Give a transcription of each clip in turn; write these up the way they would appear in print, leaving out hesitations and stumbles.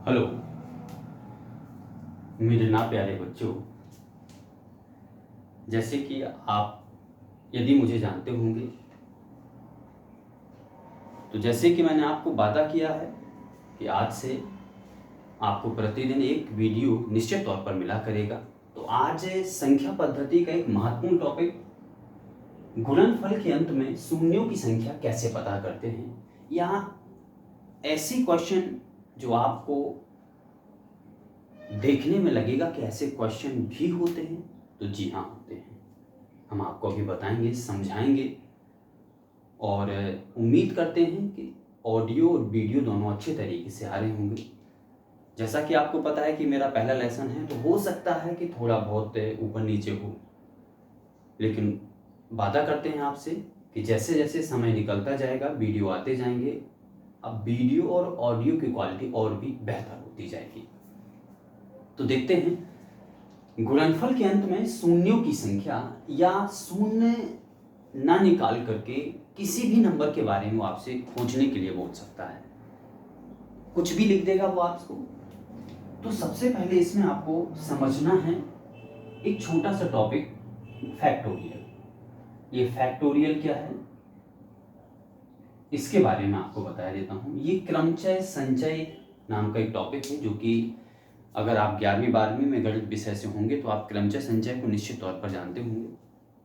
Hello मेरे ना प्यारे बच्चों, जैसे कि आप यदि मुझे जानते होंगे तो जैसे कि मैंने आपको वादा किया है कि आज से आपको प्रतिदिन एक वीडियो निश्चित तौर पर मिला करेगा। तो आज संख्या पद्धति का एक महत्वपूर्ण टॉपिक, गुणनफल के अंत में शून्यों की संख्या कैसे पता करते हैं, या ऐसी क्वेश्चन जो आपको देखने में लगेगा कि ऐसे क्वेश्चन भी होते हैं, तो जी हाँ होते हैं। हम आपको अभी बताएंगे, समझाएंगे और उम्मीद करते हैं कि ऑडियो और वीडियो दोनों अच्छे तरीके से आ रहे होंगे। जैसा कि आपको पता है कि मेरा पहला लेसन है, तो हो सकता है कि थोड़ा बहुत ऊपर नीचे हो, लेकिन वादा करते हैं आपसे कि जैसे जैसे समय निकलता जाएगा वीडियो आते जाएंगे, अब वीडियो और ऑडियो की क्वालिटी और भी बेहतर होती जाएगी। तो देखते हैं, गुणनफल के अंत में शून्यों की संख्या या शून्य ना निकाल करके किसी भी नंबर के बारे में वो आपसे खोजने के लिए बोल सकता है, कुछ भी लिख देगा वो आपको। तो सबसे पहले इसमें आपको समझना है एक छोटा सा टॉपिक, फैक्टोरियल। ये फैक्टोरियल क्या है इसके बारे में आपको बता देता हूँ। ये क्रमचय संचय नाम का एक टॉपिक है, जो कि अगर आप 11वीं 12वीं में गणित विषय से होंगे तो आप क्रमचय संचय को निश्चित तौर पर जानते होंगे,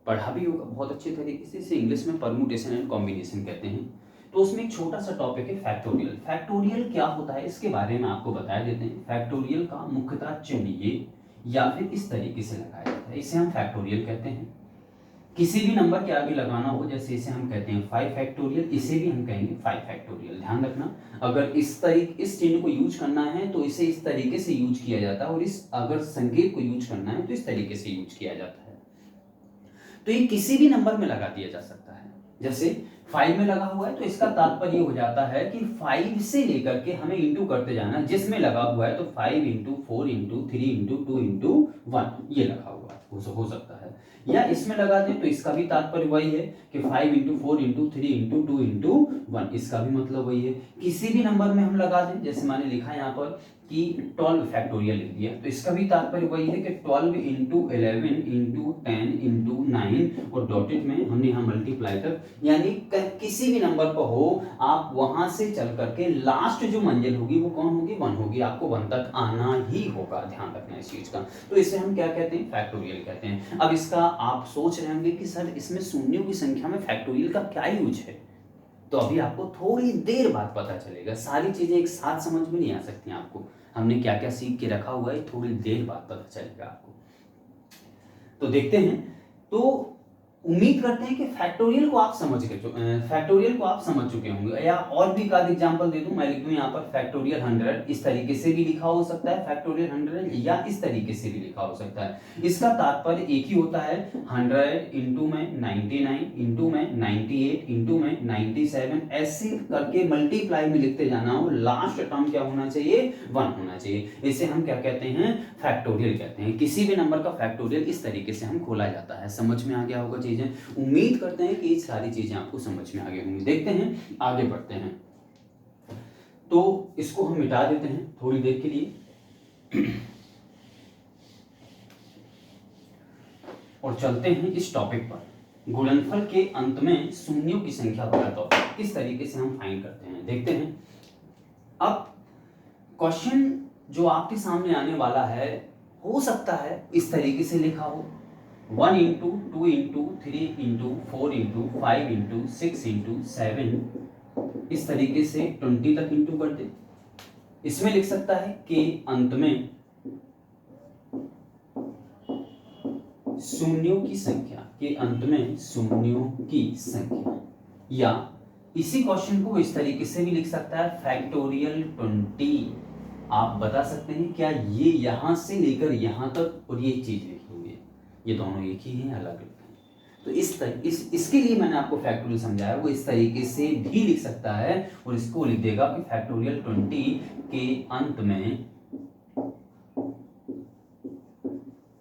पढ़ा भी होगा बहुत अच्छे तरीके से। इसे इंग्लिश में परमुटेशन एंड कॉम्बिनेशन कहते हैं। तो उसमें एक छोटा सा टॉपिक है फैक्टोरियल। फैक्टोरियल क्या होता है इसके बारे में आपको बताया देते हैं। फैक्टोरियल का मुख्यतः चिन्ह ये या फिर इस तरीके से लगाया जाता है, इसे हम फैक्टोरियल कहते हैं। किसी भी नंबर के आगे लगाना हो, जैसे इसे हम कहते हैं 5 फैक्टोरियल, इसे भी हम कहेंगे 5 फैक्टोरियल। ध्यान रखना, अगर इस चिन्ह को यूज करना है तो इसे इस तरीके से यूज किया जाता है, और इस अगर संकेत को यूज करना है तो इस तरीके से यूज किया जाता है। तो ये किसी भी नंबर में लगा दिया जा सकता है। जैसे 5 में लगा हुआ है तो इसका तात्पर्य हो जाता है कि 5 से लेकर के हमें इंटू करते जाना, जिसमें लगा हुआ है तो 5 इंटू 4 इंटू 3 इंटू 2 इंटू 1 ये लगा हुआ हो सकता है। या इसमें लगा दें तो इसका भी तात्पर्य वही है कि 5 इंटू 4 इंटू 3 इंटू 2 इंटू 1, इसका भी मतलब वही है। किसी भी नंबर में हम लगा दें, जैसे मैंने लिखा यहाँ पर कि 12 फैक्टोरियल लिख दिया, तो इसका भी तात्पर्य वही है कि 12 इंटू 11 इंटू 10 इंटू 9 और डॉटेड में हमने यहाँ मल्टीप्लाई कर, यानी किसी भी नंबर पर हो आप वहां से चल करके लास्ट जो मंजिल होगी वो कौन होगी, 1 होगी। आपको 1 तक आना ही होगा, ध्यान रखना इस चीज का। तो इसे हम क्या कहते हैं, फैक्टोरियल कहते हैं। अब इसका आप सोच रहे होंगे कि सर इसमें शून्यों की संख्या में फैक्टोरियल का क्या यूज है, तो अभी आपको थोड़ी देर बाद पता चलेगा। सारी चीजें एक साथ समझ में नहीं आ सकती आपको, हमने क्या क्या सीख के रखा हुआ है, थोड़ी देर बाद पता चलेगा आपको। तो देखते हैं, तो उम्मीद करते हैं कि फैक्टोरियल को आप समझ चुके होंगे। या और भी एक आध एग्जांपल दे दूं, मैं लिख दूं यहाँ पर फैक्टोरियल 100, इस तरीके से भी लिखा हो सकता है फैक्टोरियल 100, या इस तरीके से भी लिखा हो सकता है। इसका तात्पर्य एक ही होता है, 100 इंटू में 99 इंटू में 98 इंटू में 97, ऐसे करके मल्टीप्लाई में लिखते जाना हो, लास्ट टर्म क्या होना चाहिए, 1 होना चाहिए। इसे हम क्या कहते हैं, फैक्टोरियल कहते हैं। किसी भी नंबर का फैक्टोरियल इस तरीके से हम खोला जाता है। समझ में आ गया होगा चीजें, उम्मीद करते हैं कि ये सारी चीजें आपको समझ में आ गई होंगी। देखते हैं, आगे बढ़ते हैं। तो इसको हम मिटा देते हैं थोड़ी देर के लिए और चलते हैं इस टॉपिक पर, गुणनफल के अंत में शून्यों की संख्या वाला टॉपिक किस तरीके से हम फाइंड करते हैं, देखते हैं। अब क्वेश्चन जो आपके सामने आने वाला है, हो सकता है इस तरीके से लिखा हो, 1 into 2 into 3 into 4 into 5 into 6 into 7, इस तरीके से 20 तक इंटू कर दे। इसमें लिख सकता है कि अंत में शून्यों की संख्या, के अंत में शून्यों की संख्या, या इसी क्वेश्चन को इस तरीके से भी लिख सकता है फैक्टोरियल 20। आप बता सकते हैं क्या ये यहां से लेकर यहां तक और ये चीज लिखी हुई है, ये दोनों एक ही हैं, अलग अलग हैं। तो इसके लिए मैंने आपको फैक्टोरियल समझाया, वो इस तरीके से भी लिख सकता है और इसको लिख देगा कि फैक्टोरियल 20 के अंत में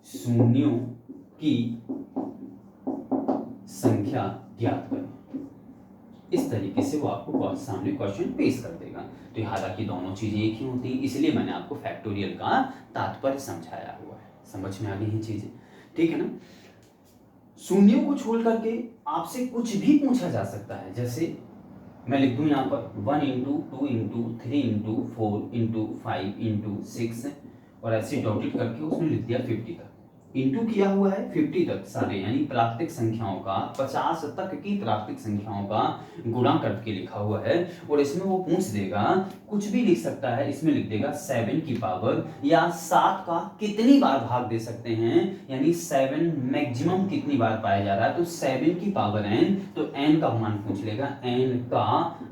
शून्यों की संख्या ज्ञात करें। इस तरीके से वो आपको सामने क्वेश्चन पेश कर देगा। तो हालांकि दोनों चीज़ें एक ही होती हैं, इसलिए मैंने आपको फैक्टोरियल का तात्पर्य समझाया हुआ है। समझ में आ गई हैं चीज़ें, ठीक है ना। शून्यों को छोड़ करके आपसे कुछ भी पूछा जा सकता है। जैसे मैं लिख दूं यहाँ पर 1 into 2 into 3 into 4 into 5 into 6 और ऐसे डॉटेड करके उसने लिख दिया 50 तक। इंटू किया हुआ है 50 तक सारे, यानी प्राकृतिक संख्याओं का 50 तक की प्राकृतिक संख्याओं का गुणा करके लिखा हुआ है। और इसमें वो पूछ देगा, कुछ भी लिख सकता है, इसमें लिख देगा 7 की पावर या 7 का कितनी बार भाग दे सकते हैं, यानी 7 मैक्सिमम कितनी बार पाया जा रहा है। तो 7 की पावर n, तो n का मान पूछ लेगा, n का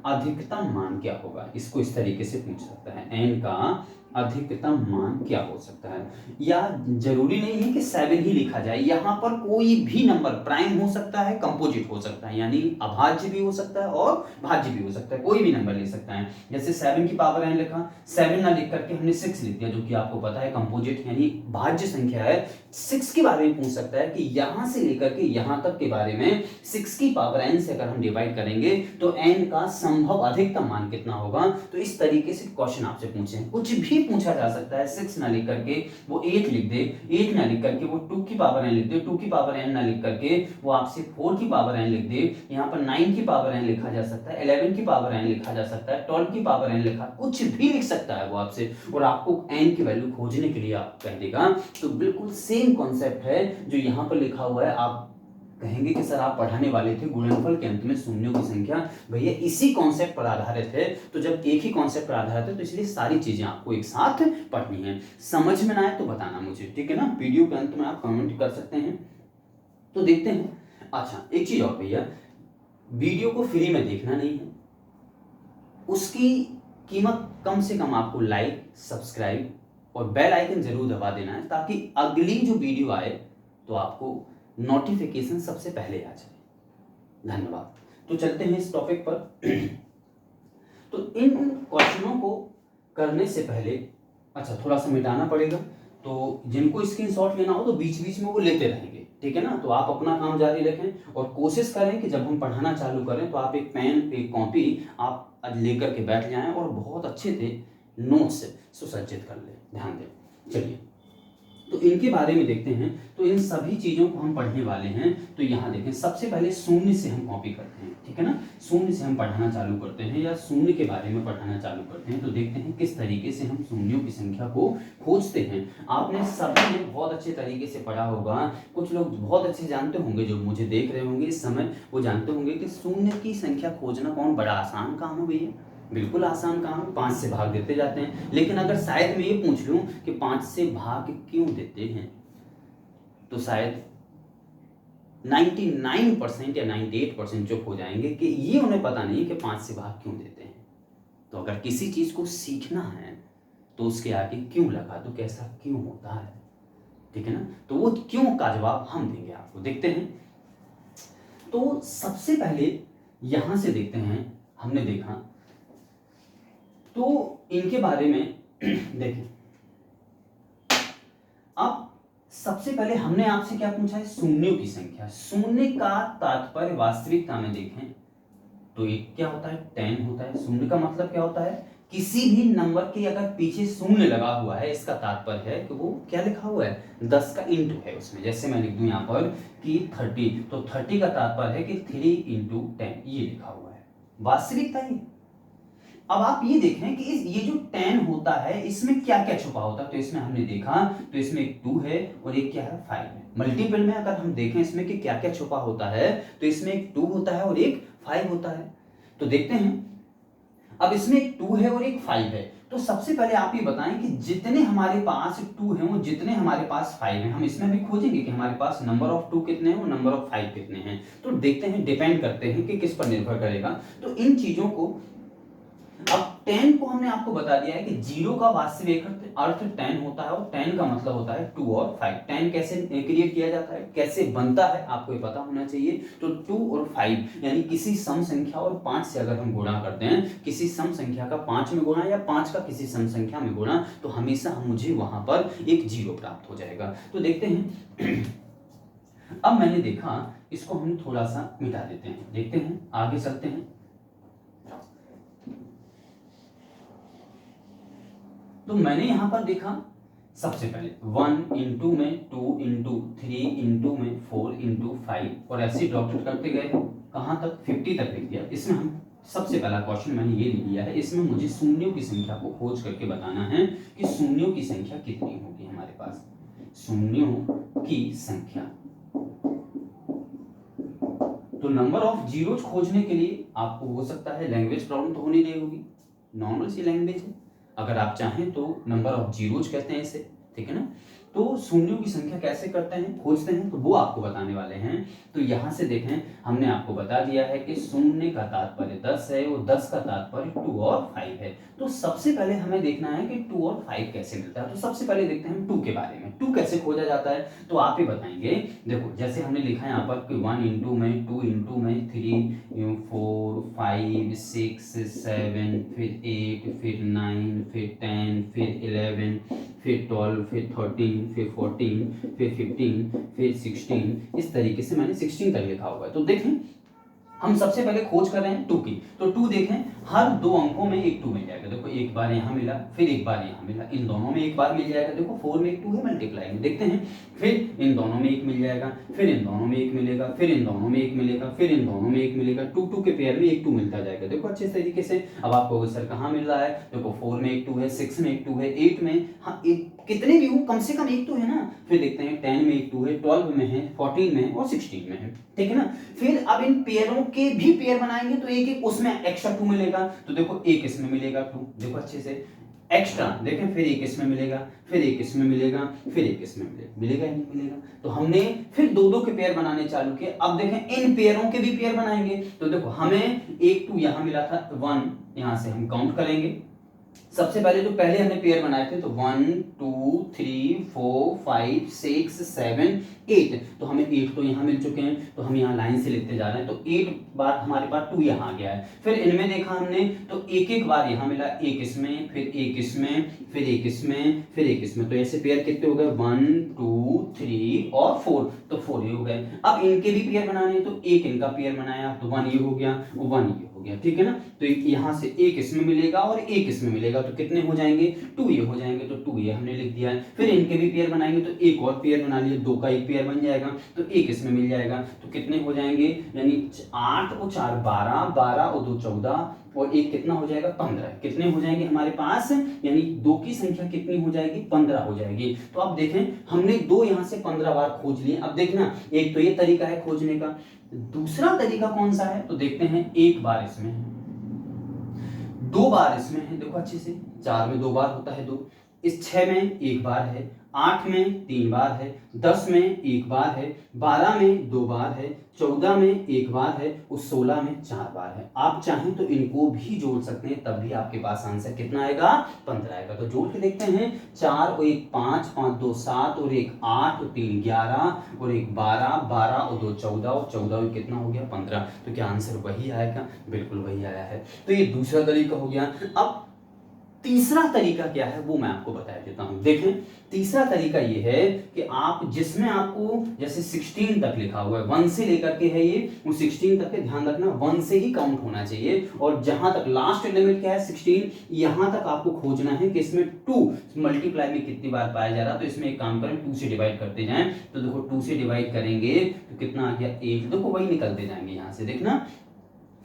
अधिकतम मान क्या होगा। इसको इस तरीके से पूछ सकता है, n का अधिकतम मान क्या हो सकता है। या जरूरी नहीं है कि 7 ही लिखा जाए, यहां पर कोई भी नंबर प्राइम हो सकता है, कंपोजिट हो सकता है, यानी अभाज्य भी हो सकता है और भाज्य भी हो सकता है, कोई भी नंबर ले सकता है। जैसे 7 की पावर n लिखा, 7 ना लिख करके हमने 6 लिख दिया, जो कि आपको पता है कंपोजिट यानी भाज्य संख्या है। 6 के बारे में पूछ सकता है कि यहां से लेकर के यहां तक के बारे में 6 की पावर n से अगर हम डिवाइड करेंगे तो n का संभव अधिकतम मान कितना होगा। तो इस तरीके से क्वेश्चन आपसे पूछे, कुछ भी पूछा जा सकता है। 6 ना लिख करके वो 8 लिख दे, 8 ना लिख करके वो 2 की पावर n लिख दे, 2 की पावर n ना लिख करके वो आपसे 4 की पावर n लिख दे। यहाँ पर 9 की पावर n लिखा जा सकता है, 11 की पावर n लिखा जा सकता है, 12 की पावर n लिखा, कुछ भी लिख सकता है वो आपसे, और आपको n की वैल्यू खोजने के लिए आप कह देगा। तो बिल्कुल सेम कॉन्सेप्ट है जो यहाँ पर लिखा हुआ है। आप कहेंगे कि सर आप पढ़ाने वाले थे गुणनफल के अंत में शून्यों की संख्या, भैया इसी कॉन्सेप्ट पर आधारित है। तो जब एक ही कॉन्सेप्ट पर आधारित है तो इसलिए सारी चीजें आपको एक साथ पढ़नी है। समझ में ना आए तो बताना मुझे, ठीक है ना। वीडियो के अंत में आप कमेंट कर सकते हैं। तो देखते हैं। अच्छा एक चीज और भैया, वीडियो को फ्री में देखना नहीं है, उसकी कीमत कम से कम आपको लाइक, सब्सक्राइब और बेल आइकन जरूर दबा देना है, ताकि अगली जो वीडियो आए तो आपको नोटिफिकेशन सबसे पहले आ जाए। धन्यवाद। तो चलते हैं इस टॉपिक पर। तो इन क्वेश्चनों को करने से पहले अच्छा थोड़ा सा मिटाना पड़ेगा, तो जिनको स्क्रीनशॉट लेना हो तो बीच बीच में वो लेते रहेंगे, ठीक है ना। तो आप अपना काम जारी रखें और कोशिश करें कि जब हम पढ़ाना चालू करें तो आप एक पेन एक कॉपी आप लेकर के बैठ जाएं और बहुत अच्छे से नोट्स सुसज्जित कर लें। ध्यान दें। चलिए तो इनके बारे में देखते हैं। तो इन सभी चीज़ों को हम पढ़ने वाले हैं। तो यहाँ देखें, सबसे पहले शून्य से हम कॉपी करते हैं, ठीक है ना। शून्य से हम पढ़ाना चालू करते हैं या शून्य के बारे में पढ़ाना चालू करते हैं। तो देखते हैं किस तरीके से हम शून्यों की संख्या को खोजते हैं। आपने सभी ने बहुत अच्छे तरीके से पढ़ा होगा, कुछ लोग बहुत अच्छे जानते होंगे, जो मुझे देख रहे होंगे इस समय वो जानते होंगे कि शून्य की संख्या खोजना कौन बड़ा आसान काम है भैया। बिल्कुल आसान काम, 5 से भाग देते जाते हैं। लेकिन अगर शायद मैं ये पूछ लूं कि 5 से भाग क्यों देते हैं, तो शायद 99% या 98% चुप हो जाएंगे कि ये उन्हें पता नहीं कि 5 से भाग क्यों देते हैं। तो अगर किसी चीज को सीखना है तो उसके आगे क्यों लगा, तो कैसा क्यों होता है, ठीक है ना। तो वो क्यों का जवाब हम देंगे आपको। देखते हैं। तो सबसे पहले यहां से देखते हैं। हमने देखा तो इनके बारे में देखें। अब सबसे पहले हमने आपसे क्या पूछा है, शून्यों की संख्या। शून्य का तात्पर्य वास्तविकता में देखें तो एक क्या होता है, 10 होता है। शून्य का मतलब क्या होता है, किसी भी नंबर के अगर पीछे शून्य लगा हुआ है, इसका तात्पर्य है कि वो क्या लिखा हुआ है, 10 का इंटू है उसमें। जैसे मैं लिख दूं यहाँ पर कि 30, तो 30 का तात्पर्य है कि 3 इंटू 10 ये लिखा हुआ है, वास्तविकता ये। अब आप ये देखें कि ये जो 10 होता है इसमें क्या क्या छुपा होता है। तो इसमें हमने देखा तो इसमें एक 2 है और एक क्या है, 5 है। मल्टीपल में अगर हम देखें इसमें कि क्या क्या छुपा होता है, तो इसमें एक 2 होता है और एक 5 होता है। तो देखते हैं। अब इसमें एक 2 है और एक 5 है। तो सबसे पहले आप ये बताएं कि जितने हमारे पास 2 हैं वो जितने हमारे पास 5 हैं, हम इसमें भी खोजेंगे कि हमारे पास नंबर ऑफ 2 कितने हैं और नंबर ऑफ 5 कितने हैं। तो देखते हैं, डिपेंड करते हैं कि किस पर निर्भर करेगा। तो इन चीजों को, अब 10 को हमने आपको बता दिया है कि 0 का वास्तविक अर्थ 10 होता है और 10 का मतलब होता है 2 और 5। 10 कैसे क्रिएट किया जाता है, कैसे बनता है, आपको ये पता होना चाहिए। तो 2 और 5 यानी किसी सम संख्या और 5 से अगर हम गुणा करते हैं, किसी सम संख्या का 5 में गुणा या 5 का किसी सम संख्या में गुणा, तो हमेशा मुझे वहां पर एक 0 प्राप्त हो जाएगा। तो देखते हैं। अब मैंने देखा, इसको हम थोड़ा सा मिटा देते हैं। देखते हैं, आगे चलते हैं। तो मैंने यहां पर देखा सबसे पहले 1 इंटू में 2 इंटू 3 इंटू में 4 इंटू 5 और ऐसे ड्रॉप करते गए कहां तक 50 तक लिख दिया। इसमें हम सबसे पहला क्वेश्चन मैंने ये लिया है, इसमें मुझे शून्यों की संख्या को खोज करके बताना है कि शून्यों की संख्या कितनी होगी हमारे पास। शून्यों की संख्या, तो नंबर ऑफ जीरोज खोजने के लिए आपको हो सकता है लैंग्वेज प्रॉब्लम तो होनी नहीं होगी, नॉर्मल सी लैंग्वेज है। अगर आप चाहें तो नंबर ऑफ जीरोज कहते हैं इसे, ठीक है ना। तो शून्यों की संख्या कैसे करते हैं, खोजते हैं, तो वो आपको बताने वाले हैं। तो यहां से देखें, हमने आपको बता दिया है कि शून्य का तात्पर्य 10 है और 10 का तात्पर्य 2 और 5 है। तो सबसे पहले हमें देखना है कि 2 और 5 कैसे मिलता है। तो सबसे पहले देखते हैं हम 2 के बारे में, 2 कैसे खोजा जाता है, तो आप ही बताएंगे। देखो जैसे हमने लिखा है यहाँ पर कि 1 इंटू में 2 इंटू में 3 4 5 6 7 फिर 8 फिर 9 फिर 10 फिर 11 फिर 12 फिर 13 फिर 14 फिर 15 फिर 16, इस तरीके से मैंने 16 तक लिखा हुआ है। तो देखें हम सबसे पहले खोज कर रहे हैं 2 की, तो 2 देखें हर 2 अंकों में एक 2 मिल जाएगा। देखो एक बार यहाँ मिला, फिर एक बार यहाँ मिला, इन दोनों में एक बार मिल जाएगा। देखो 4 में एक 2 है, मल्टीप्लाई में देखते हैं, फिर इन दोनों में एक मिल जाएगा, फिर इन दोनों में एक मिलेगा, फिर इन दोनों में एक मिलेगा, फिर इन दोनों में एक मिलेगा। 2 के पेयर में एक 2 मिलता जाएगा। देखो अच्छे तरीके से। अब आपको सर कहाँ मिल रहा है, देखो 4 में एक 2 है, 6 में एक 2 है, 8 में, हाँ कितने भी हो कम से कम एक 2 है ना। फिर देखते हैं 10 में एक 2 है, 12 में है, 14 में है और 16 में है, ठीक है ना। फिर अब इन पेयरों के भी पेयर बनाएंगे तो एक एक उसमें एक्स्ट्रा 2 मिलेगा। तो देखो एक इसमें मिलेगा 2, देखो अच्छे से एक्स्ट्रा देखें, फिर एक इसमें मिलेगा, फिर एक इसमें मिलेगा, फिर एक इसमें मिलेगा ही नहीं मिलेगा। तो हमने फिर 2 के पेयर बनाने चालू किए। अब देखें इन पेयरों के भी पेयर बनाएंगे। तो देखो हमें एक 2 यहां मिला था, 1 यहां से हम काउंट करेंगे। सबसे पहले जो पहले हमने पेयर बनाए थे तो 1 2 3 4 5 6 7 8, तो हमें 8 तो यहाँ मिल चुके हैं, तो हम यहाँ लाइन से लिखते जा रहे हैं। तो 8 बार हमारे पास 2 यहाँ आ गया है। फिर इनमें देखा हमने तो एक एक बार यहाँ मिला, एक इसमें, फिर एक इसमें, फिर एक इसमें, फिर एक इसमें। तो ऐसे पेयर कितने हो गए, 1 2 3 और 4, तो 4 ये हो गए। अब इनके भी पेयर बनाने हैं, तो एक इनका पेयर बनाया तो 1 ये हो गया, 1 ये हो गया, ठीक है ना। तो यहाँ से एक इसमें मिलेगा और एक इसमें मिलेगा, तो कितने हो जाएंगे, 2 ये हो जाएंगे। तो 2 ये हमने लिख दिया है। फिर इनके भी पेयर बनाएंगे तो एक और पेयर बना लिए, 2 का एक पेयर बन जाएगा, तो एक इसमें मिल जाएगा। तो कितने हो जाएंगे, यानी 8 और 4 12, 12 और 2 14 और एक कितना हो जाएगा, 15। कितने हो जाएंगे हमारे पास, यानी 2 की संख्या कितनी हो जाएगी, 15 हो जाएगी। तो अब देखें हमने 2 यहां से 15 बार खोज लिए। अब देखना एक तो ये तरीका है खोजने का, दूसरा तरीका कौन सा है, तो देखते हैं। एक बार इसमें है, 2 बार इसमें है, देखो अच्छे से। 4 में 2 बार होता है 2, इस 6 में एक बार है, 8 में 3 बार है, 10 में एक बार है, 12 में 2 बार है, 14 में एक बार है और 16 में 4 बार है। आप चाहें तो इनको भी जोड़ सकते हैं, तब भी आपके पास आंसर कितना आएगा, 15 आएगा। तो जोड़ के देखते हैं, 4 और 1 5, 5 2 7 और 1 8 और 3 11 और 1 12, 12 और 2 14 और 14 और कितना हो गया, 15। तो क्या आंसर वही आएगा, बिल्कुल वही आया है। तो ये दूसरा तरीका हो गया। अब तीसरा तरीका क्या है वो मैं आपको बता देता हूं। देखें तीसरा तरीका ये है कि आप जिसमें आपको जैसे 16 तक लिखा हुआ है, 1 से लेकर के है ये, वो 16 तक के ध्यान रखना 1 से ही काउंट होना चाहिए। और जहां तक लास्ट लिमिट क्या है 16, यहां तक आपको खोजना है कि इसमें 2 मल्टीप्लाई में कितनी बार पाया जा रहा है। तो इसमें एक काम करें, 2 से डिवाइड करते जाएं। तो देखो 2 से डिवाइड करेंगे तो कितना आ गया, 8। देखो वही निकलते जाएंगे यहां से, देखना।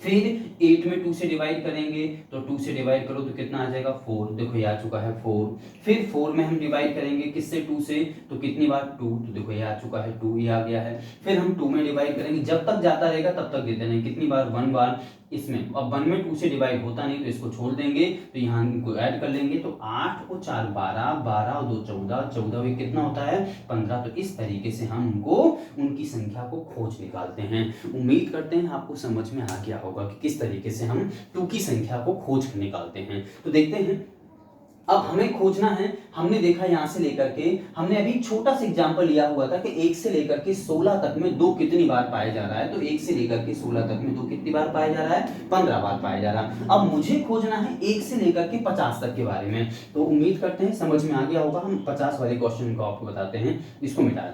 फिर 8 में 2 से डिवाइड करेंगे तो 2 से डिवाइड करो तो कितना आ जाएगा, 4। देखो ये आ चुका है 4। फिर 4 में हम डिवाइड करेंगे किससे, 2 से, तो कितनी बार 2, तो देखो ये आ चुका है 2, ये आ गया है। फिर हम 2 में डिवाइड करेंगे, जब तक जाता रहेगा तब तक देते रहेंगे, कितनी बार, 1 बार इसमें। अब 1 में 2 से डिवाइड होता नहीं तो इसको छोड़ देंगे, तो यहाँ इनको ऐड कर लेंगे। तो 8 और 4 12, 12 और 2 14, 14 में कितना होता है, 15। तो इस तरीके से हम उनको उनकी संख्या को खोज निकालते हैं। उम्मीद करते हैं आपको समझ में आ गया होगा कि किस तरीके से हम 2 की संख्या को खोज निकालते हैं। तो देखते हैं अब हमें खोजना है। हमने देखा यहां से लेकर के, हमने अभी छोटा सा एग्जांपल लिया हुआ था कि 1 से लेकर के 16 तक में 2 कितनी बार पाया जा रहा है। तो 1 से लेकर के 16 तक में 2 कितनी बार पाया जा रहा है, 15 बार पाया जा रहा है। अब मुझे खोजना है 1 से लेकर के 50 तक के बारे में। तो उम्मीद करते हैं समझ में आ गया होगा। हम 50 वाले क्वेश्चन को आपको बताते हैं, इसको मिटा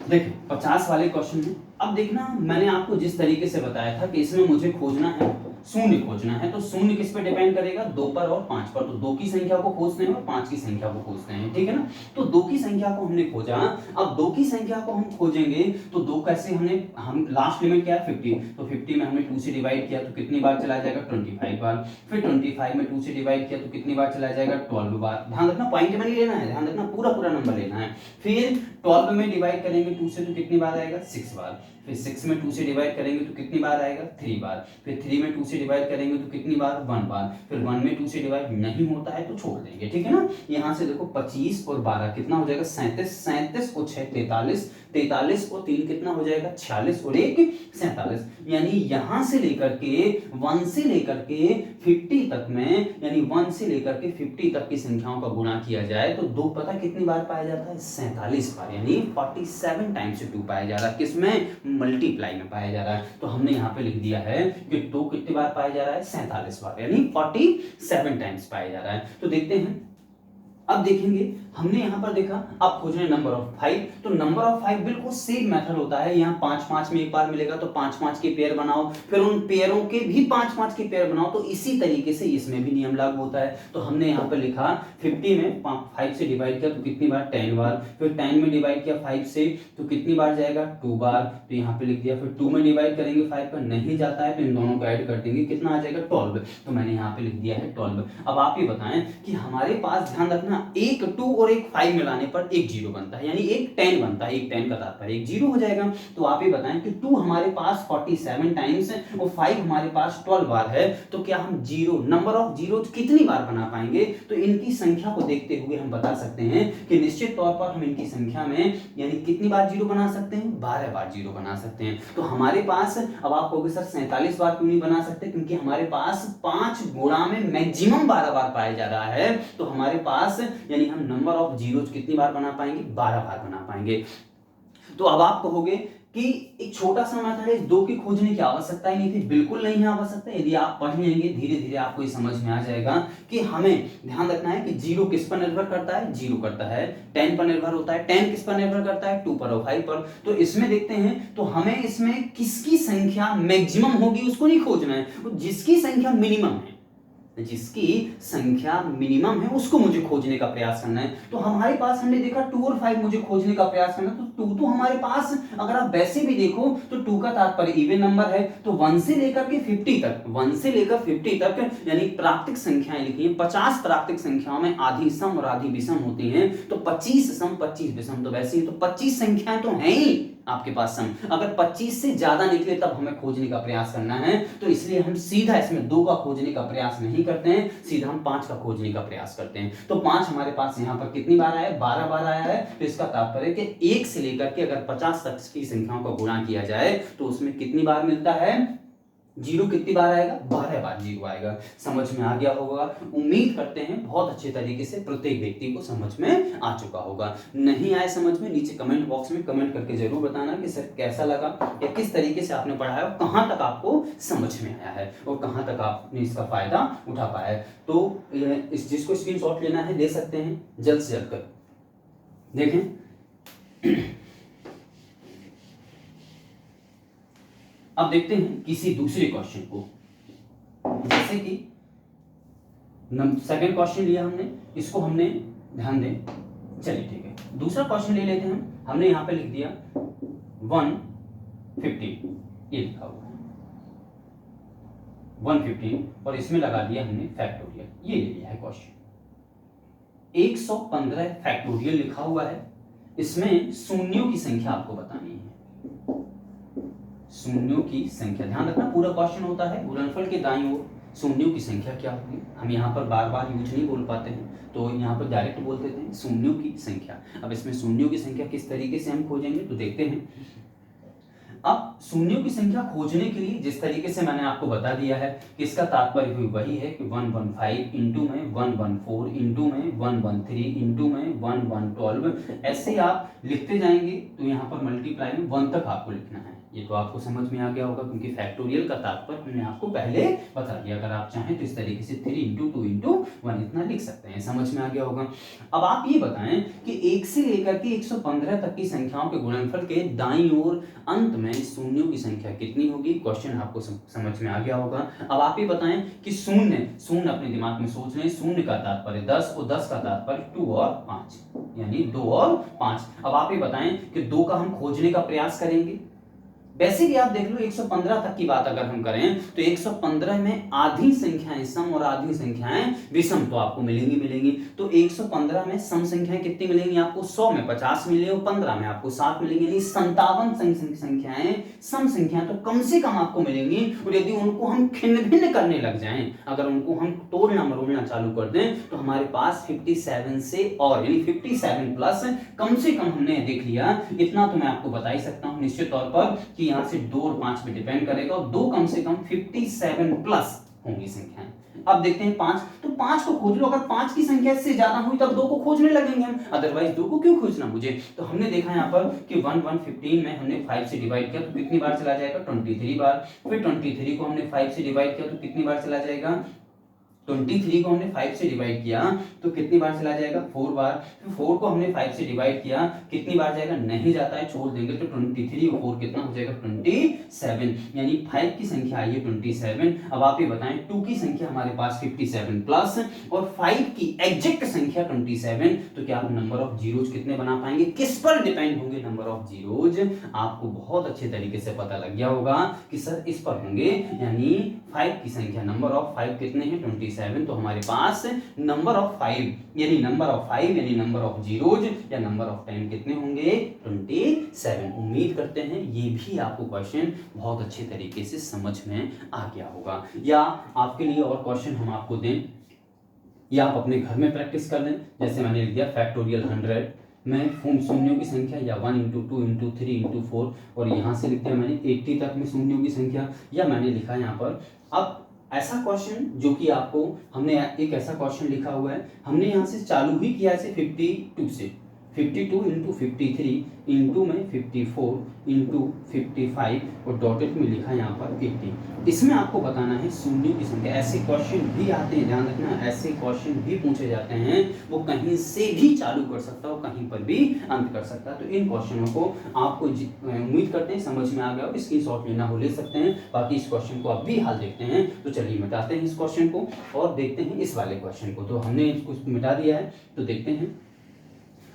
देखिए 50 वाले क्वेश्चन में। अब देखना मैंने आपको जिस तरीके से बताया था कि इसमें मुझे खोजना है शून्य खोजना है। तो शून्य किस पे डिपेंड करेगा, 2 पर और 5 पर। तो 2 की संख्या को खोजते हैं और 5 की संख्या को खोजते हैं, ठीक है ना। तो 2 की संख्या को हमने खोजा, अब 2 की संख्या को हम खोजेंगे तो 2 कैसे हम लास्ट लिमिट क्या है 50, तो 50 में हमने 2 से डिवाइड किया तो कितनी बार चला जाएगा 25 बार, फिर 25 में 2 से डिवाइड किया तो कितनी बार चला जाएगा 12 बार। ध्यान रखना पॉइंट में नहीं लेना है, ध्यान रखना पूरा पूरा नंबर लेना है। फिर 12 में डिवाइड करेंगे 2 से तो कितनी बार आएगा 6 बार, फिर 6 में 2 से डिवाइड करेंगे तो कितनी बार आएगा 3 बार, फिर 3 में 2 से डिवाइड करेंगे तो कितनी बार 1 बार, फिर 1 में 2 से डिवाइड नहीं होता है तो छोड़ देंगे, ठीक है ना। यहाँ से देखो 25 और 12 कितना हो जाएगा 37, 37 को 6 43, 43 को 3 कितना हो जाएगा 46 और 1 47। यानी यहाँ से लेकर के 1 से लेकर के 50 तक में, यानी 1 से लेकर के 50 तक की संख्याओं का गुणा किया जाए तो 2 पता कितनी बार पाया जाता है 47 बार, यानी 47 टाइम्स 2 पाया जा रहा है, किसमें मल्टीप्लाई में पाया जा रहा है। तो हमने यहाँ पे लिख दिया है कि 2 कितनी बार पाया जा रहा है 47 बार, यानी 47 टाइम्स पाया जा रहा है। तो देखते हैं, अब देखेंगे हमने यहाँ पर देखा अब खोज रहे नंबर ऑफ 5, तो नंबर ऑफ 5 बिल्कुल सेम मेथड होता है। यहाँ 5 5 में एक बार मिलेगा तो 5 5 के पेयर बनाओ, फिर उन पेयरों के भी 5 5 के पेयर बनाओ, तो इसी तरीके से इसमें भी नियम लागू होता है। तो हमने यहाँ पर लिखा 50 में 5 से डिवाइड किया तो कितनी बार 10 बार, फिर 10 में डिवाइड किया 5 से तो कितनी बार जाएगा 2 बार, तो यहाँ पे लिख दिया। फिर 2 में डिवाइड करेंगे 5 पर नहीं जाता है तो इन दोनों को ऐड कर देंगे, कितना आ जाएगा 12, तो मैंने यहाँ पे लिख दिया है 12। अब आप ये बताएं कि हमारे पास, ध्यान रखना, एक 2 और एक 5 मिलाने पर एक 0 बनता है, यानी एक 10 बनता है, एक 10 का तात्पर्य एक 0 हो जाएगा। तो आप ये बताएं कि 2 हमारे पास 47 टाइम्स और 5 हमारे पास 12 बार है, तो क्या हम जीरो, नंबर ऑफ जीरो कितनी बार बना पाएंगे। तो इनकी संख्या को देखते हुए हम बता सकते हैं कि निश्चित तौर पर हम इनकी संख्या में यानी कितनी बार जीरो बना सकते हैं, 12 बार जीरो बना सकते हैं। तो हमारे पास, अब आप कहोगे सर 47 बार क्यों नहीं बना सकते, क्योंकि हमारे पास 5 गुणा में मैक्सिमम 12 बार पाया जा रहा है। तो हमारे पास यानी हम नंबर ऑफ जीरो कितनी बार बना पाएंगे, 12 बार बना पाएंगे। तो अब आप कहोगे कि एक छोटा सा मेथड है, 2 की खोजने की आवश्यकता ही नहीं थी, बिल्कुल नहीं है आवश्यकता। यदि आप पढ़ लेंगे धीरे धीरे आपको ये समझ में आ जाएगा कि हमें ध्यान रखना है कि 0 किस पर निर्भर करता है, 0 करता है, 10 पर निर्भर होता है, 10 किस पर निर्भर करता है, 2 पर और 5 पर। तो इसमें देखते हैं, तो हमें इसमें किसकी संख्या मैक्सिमम होगी उसको नहीं खोजना है, जिसकी संख्या मिनिमम है, जिसकी संख्या मिनिमम है उसको मुझे खोजने का प्रयास करना है। तो हमारे पास हमने देखा 2 और 5 मुझे खोजने का प्रयास करना, तो 2 तो हमारे पास, अगर आप वैसे भी देखो तो 2 का तात्पर्य इवन नंबर है। तो 1 से लेकर के 50 तक, 1 से लेकर 50 तक यानी प्राकृतिक संख्याएं लिखी हैं, 50 प्राकृतिक संख्याओं में आधी सम और आधी विषम होती हैं। तो 25 सम 25 विषम, तो वैसे ही तो 25 संख्याएं तो हैं ही आपके पास सम, अगर 25 से ज्यादा निकले तब हमें खोजने का प्रयास करना है। तो इसलिए हम सीधा इसमें 2 का खोजने का प्रयास नहीं करते हैं, सीधा हम 5 का खोजने का प्रयास करते हैं। तो 5 हमारे पास यहाँ पर कितनी बार आया है, 12 बार आया है। तो इसका तात्पर्य कि 1 से लेकर के अगर 50 तक की संख्याओं का गुणा किया जाए तो उसमें कितनी बार मिलता है, जीरो कितनी बार आएगा, 12 बार जीरो आएगा। समझ में आ गया होगा, उम्मीद करते हैं बहुत अच्छे तरीके से प्रत्येक व्यक्ति को समझ में आ चुका होगा। नहीं आए समझ में, नीचे कमेंट बॉक्स में कमेंट करके जरूर बताना कि सर कैसा लगा या किस तरीके से आपने पढ़ाया और कहां तक आपको समझ में आया है और कहां तक आपने इसका फायदा उठा पाया है। तो जिसको स्क्रीनशॉट लेना है ले सकते हैं, जल्द से जल्द कर देखें। अब देखते हैं किसी दूसरे क्वेश्चन को, जैसे कि सेकंड क्वेश्चन लिया हमने, इसको हमने ध्यान दें, चलिए ठीक है दूसरा क्वेश्चन ले लेते हैं। हमने यहां पे लिख दिया 115, ये लिखा हुआ है 115 और इसमें लगा दिया हमने फैक्टोरियल, ये ले लिया है क्वेश्चन। 115 फैक्टोरियल लिखा हुआ है, इसमें शून्यों की संख्या आपको बतानी है, शून्यों की संख्या। ध्यान रखना पूरा क्वेश्चन होता है गुणनफल के दाईं ओर शून्यों की संख्या क्या होगी। हम यहाँ पर बार बार यूज नहीं बोल पाते हैं, तो यहाँ पर डायरेक्ट बोल देते हैं शून्यों की संख्या। अब इसमें शून्यों की संख्या किस तरीके से हम खोजेंगे तो देखते हैं। अब शून्यों की संख्या खोजने के लिए जिस तरीके से मैंने आपको बता दिया है कि इसका तात्पर्य भी वही है कि 115 इंटू में 114 इंटू में 113 इंटू में 1112, ऐसे आप लिखते जाएंगे। तो यहाँ पर मल्टीप्लाई में 1 तक आपको लिखना है, ये तो आपको समझ में आ गया होगा, क्योंकि फैक्टोरियल का तात्पर्य हमने आपको पहले बता दिया। अगर आप चाहें तो इस तरीके से 3 इंटू 2 इंटू 1 इतना लिख सकते हैं। समझ में आ गया होगा। अब आप ये बताएं कि 1 से लेकर के 115 तक की संख्याओं के गुणनफल के दाईं ओर अंत में शून्यों की संख्या कितनी होगी। क्वेश्चन आपको समझ में आ गया होगा। अब आप ये बताएं कि शून्य अपने दिमाग में सोच लें। शून्य का तात्पर्य 10 और 10 का तात्पर्य 2 और 5, यानी 2 और 5। अब आप ये बताएं कि 2 का हम खोजने का प्रयास करेंगे। वैसे भी आप देख लो 115 तक की बात अगर हम करें तो 115 में आधी संख्याएं सम और आधी संख्याएं विषम तो आपको मिलेंगी। तो 115 में सम संख्याएं कितनी मिलेंगी आपको, 100 में 50 मिलेंगे और 15 में आपको 7 मिलेंगे, यानी 57 संख्याएं सम संख्याएं तो कम से कम आपको मिलेंगी। और यदि उनको हम खिन्न भिन्न करने लग जाएं, अगर उनको हम तोड़ना मरोड़ना चालू कर दें तो हमारे पास 57 से और यानी 57 प्लस कम से कम हमने देख लिया। इतना तो मैं आपको बता ही सकता हूं निश्चित तौर पर कि यहाँ से 2 और 5 पे डिपेंड करेगा, और 2 कम से कम 57 प्लस होंगी संख्याएं। अब देखते हैं 5, तो 5 को खोज लो। अगर 5 की संख्या से ज्यादा हुई तब 2 को खोजने लगेंगे हम, अदरवाइज 2 को क्यों खोजना मुझे। तो हमने देखा यहाँ पर कि 15 में हमने 5 से डिवाइड किया तो कितनी बार चला जाएगा, 23 बार। फिर 23 को हमने 5 से डिवाइड किया तो कितनी बार चला जाएगा, 23 को हमने 5 से डिवाइड किया तो कितनी बार चला जाएगा, 4 बार। फिर 4 को हमने 5 से डिवाइड किया कितनी बार जाएगा, नहीं जाता है, छोड़ देंगे। तो 23 और 4 कितना हो जाएगा, 27, यानी 5 की संख्या आई है 27। अब आप ये बताएं 2 की संख्या हमारे पास 57 प्लस और 5 की एग्जैक्ट संख्या 27, तो क्या आप नंबर ऑफ जीरोज कितने बना पाएंगे, किस पर डिपेंड होंगे नंबर ऑफ जीरोज। आपको बहुत अच्छे तरीके से पता लग गया होगा कि सर इस पर होंगे, यानी 5 की संख्या नंबर ऑफ 5 कितने हैं, 27। तो हमारे पास नंबर ऑफ 5 यानी नंबर ऑफ जीरोज या नंबर ऑफ 10 कितने होंगे, 27। उम्मीद करते हैं ये भी आपको क्वेश्चन बहुत अच्छे तरीके से समझ में आ गया होगा। या आपके लिए और क्वेश्चन हम आपको दें या आप अपने घर में प्रैक्टिस कर लें। जैसे मैंने लिख दिया फैक्टोरियल 100 में शून्यों की संख्या या 1 इंटू 2 इंटू 3 इंटू 4, और यहाँ से लिख दिया मैंने 80 तक में शून्यों की संख्या, या मैंने लिखा यहाँ पर। अब ऐसा क्वेश्चन जो कि आपको हमने एक ऐसा क्वेश्चन लिखा हुआ है, हमने यहाँ से चालू ही किया है 52 से, 52 इंटू 53 इंटू में 54 इंटू 55 और डॉटेड में लिखा है यहाँ पर 80। इसमें आपको बताना है शून्यों की संख्या। ऐसे क्वेश्चन भी आते हैं, ध्यान रखना, ऐसे क्वेश्चन भी पूछे जाते हैं, वो कहीं से भी चालू कर सकता है और कहीं पर भी अंत कर सकता है। तो इन क्वेश्चनों को आपको उम्मीद करते हैं समझ में आ गया हो, स्क्रीनशॉट लेना हो ले सकते हैं। बाकी इस क्वेश्चन को आप भी हाल देखते हैं। तो चलिए मिटाते हैं इस क्वेश्चन को और देखते हैं इस वाले क्वेश्चन को। तो हमने इसको मिटा दिया है, तो देखते हैं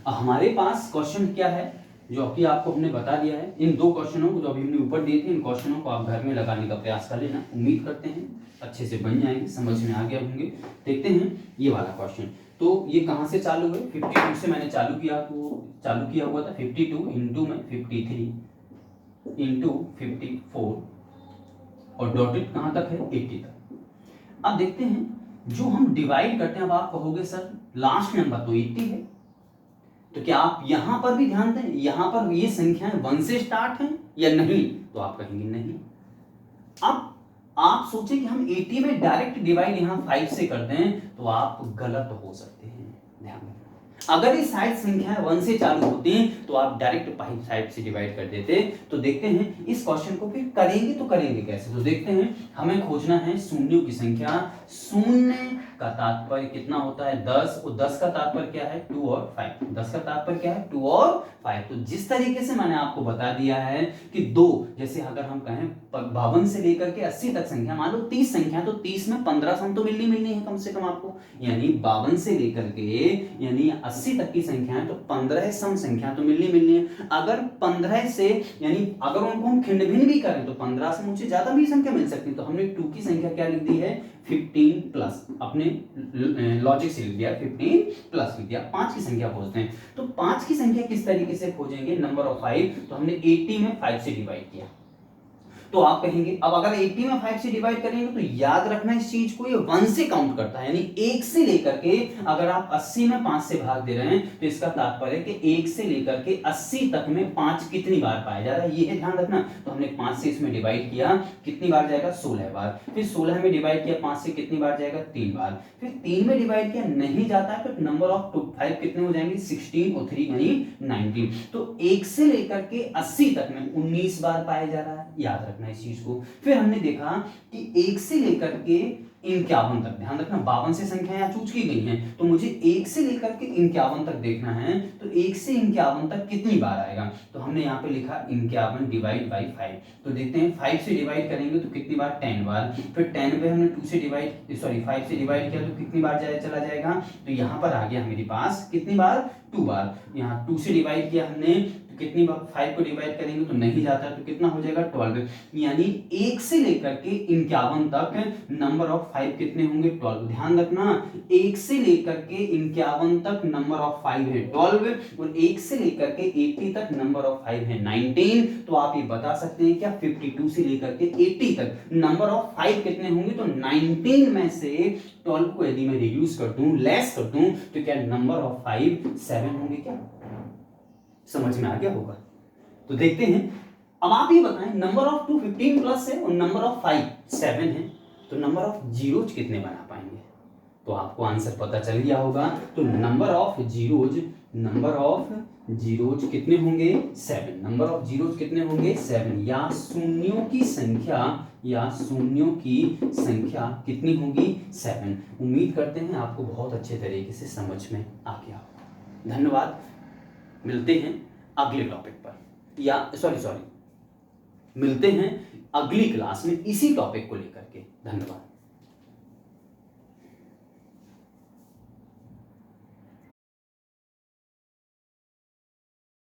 हमारे पास क्वेश्चन क्या है जो कि आपको हमने बता दिया है। इन 2 क्वेश्चनों को जो अभी हमने ऊपर दिए थे, इन क्वेश्चनों को आप घर में लगाने का प्रयास कर लेना। उम्मीद करते हैं अच्छे से बन जाएंगे, समझ में आ गए होंगे। देखते हैं ये वाला क्वेश्चन। तो ये कहाँ से चालू है, 52 से मैंने चालू किया हुआ था। 52 इंटू में 53 इंटू 54 और डॉटेड कहाँ तक है, 80 तक। अब देखते हैं जो हम डिवाइड करते हैं। अब आप कहोगे सर लास्ट नंबर तो 80 है, तो क्या आप यहां पर भी ध्यान दें, यहां पर ये संख्याएं 1 से स्टार्ट हैं या नहीं, तो आप कहेंगे नहीं। अब आप सोचें कि हम 80 में डायरेक्ट डिवाइड यहां 5 से कर दें तो आप गलत हो सकते हैं। ध्यान दें, अगर ये साइड संख्याएं 1 से चालू होती तो आप डायरेक्ट 5 से डिवाइड कर देते। तो देखते हैं इस क्वेश्चन को फिर करेंगे कैसे। तो देखते हैं, हमें खोजना है शून्यों की संख्या। शून्य का तात्पर्य कितना होता है, 10, और 10 का तात्पर्य क्या है, 2 और 5। 10 का तात्पर्य क्या है, 2 और 5। तो जिस तरीके से मैंने आपको बता दिया है कि 2, जैसे अगर हम कहें 52 से लेकर के 80 तक संख्या, मान लो 30 संख्या, तो 30 में 15 सम तो मिलनी है कम से कम आपको, यानी 52 से लेकर के यानी 80 तक की संख्या है तो 15 सम संख्या तो मिलनी है। अगर 15 से यानी अगर उनको हम खिंड भिन्न भी करें तो 15 से मुझे ज्यादा भी संख्या मिल सकती है। तो हमने 2 की संख्या क्या लिख दी है, 15 प्लस, अपने लॉजिक से लिख दिया 15 प्लस लिख दिया। 5 की संख्या खोजते हैं। तो 5 की संख्या किस तरीके से खोजेंगे, नंबर ऑफ 5। तो हमने 80 में 5 से डिवाइड किया, तो आप कहेंगे अब अगर 80 में 5 से डिवाइड करेंगे तो याद रखना इस चीज को, ये 1 से काउंट करता है, यानी 1 से लेकर के अगर आप 80 में 5 से भाग दे रहे हैं तो इसका तात्पर्य कि 1 से लेकर के 80 तक में 5 कितनी बार पाया जा रहा है, ये है ध्यान रखना। तो हमने 5 से इसमें डिवाइड किया, कितनी बार जाएगा 16 बार, फिर 16 में डिवाइड किया 5 से कितनी बार जाएगा 3 बार, फिर 3 में डिवाइड किया नहीं जाता है तो नंबर ऑफ 5 कितने हो जाएंगे 16 और 3 यानी 19। तो 1 से लेकर के 80 तक में 19 बार पाया जा रहा है, याद रखना इस चीज को। फिर हमने देखा कि 1 से लेकर के 51 तक, ध्यान रखना 52 से संख्या यहाँ चूज की गई हैं, तो मुझे 1 से लेकर के 51 तक देखना है, तो 1 से 51 तक कितनी बार आएगा, तो हमने यहाँ पे लिखा 51 डिवाइड बाई 5। तो देखते हैं 5 से डिवाइड करेंगे तो कितनी बार 10 बार, फिर 10 पे हमने 5 से डिवाइड किया तो कितनी बार चला जाएगा, तो यहाँ पर आ गया मेरे पास कितनी बार 2 बार। यहाँ 2 से डिवाइड किया हमने तो कितनी बार 5 को डिवाइड करेंगे तो नहीं जाता तो कितना हो जाएगा 12, यानी 1 से लेकर के 51 तक नंबर ऑफ 5 कितने होंगे 12। ध्यान रखना 1 से लेकर के 51 तक नंबर ऑफ 5 है 12 और 1 से लेकर के 80 तक नंबर ऑफ 5 है 19। तो आप ये बता सकते हैं क्या 52 से लेकर के 80 तक नंबर ऑफ 5 कितने होंगे, तो 19 में से 12 को यदि मैं रिड्यूस कर दूं, लेस कर दूं, तो क्या नंबर ऑफ 5 7 होंगे, क्या समझ में आ गया होगा। तो देखते हैं, अब आप ये बताएं नंबर ऑफ 2 15 प्लस है और नंबर ऑफ 5 7 है, तो नंबर ऑफ जीरोज कितने बना पाएंगे, तो आपको आंसर पता चल गया होगा। तो नंबर ऑफ जीरोज कितने होंगे 7, नंबर ऑफ जीरोज कितने होंगे 7, या शून्यों की संख्या कितनी होगी 7। उम्मीद करते हैं आपको बहुत अच्छे तरीके से समझ में आ गया होगा। धन्यवाद, मिलते हैं अगले टॉपिक पर, या मिलते हैं अगली क्लास में इसी टॉपिक को लेकर के। धन्यवाद।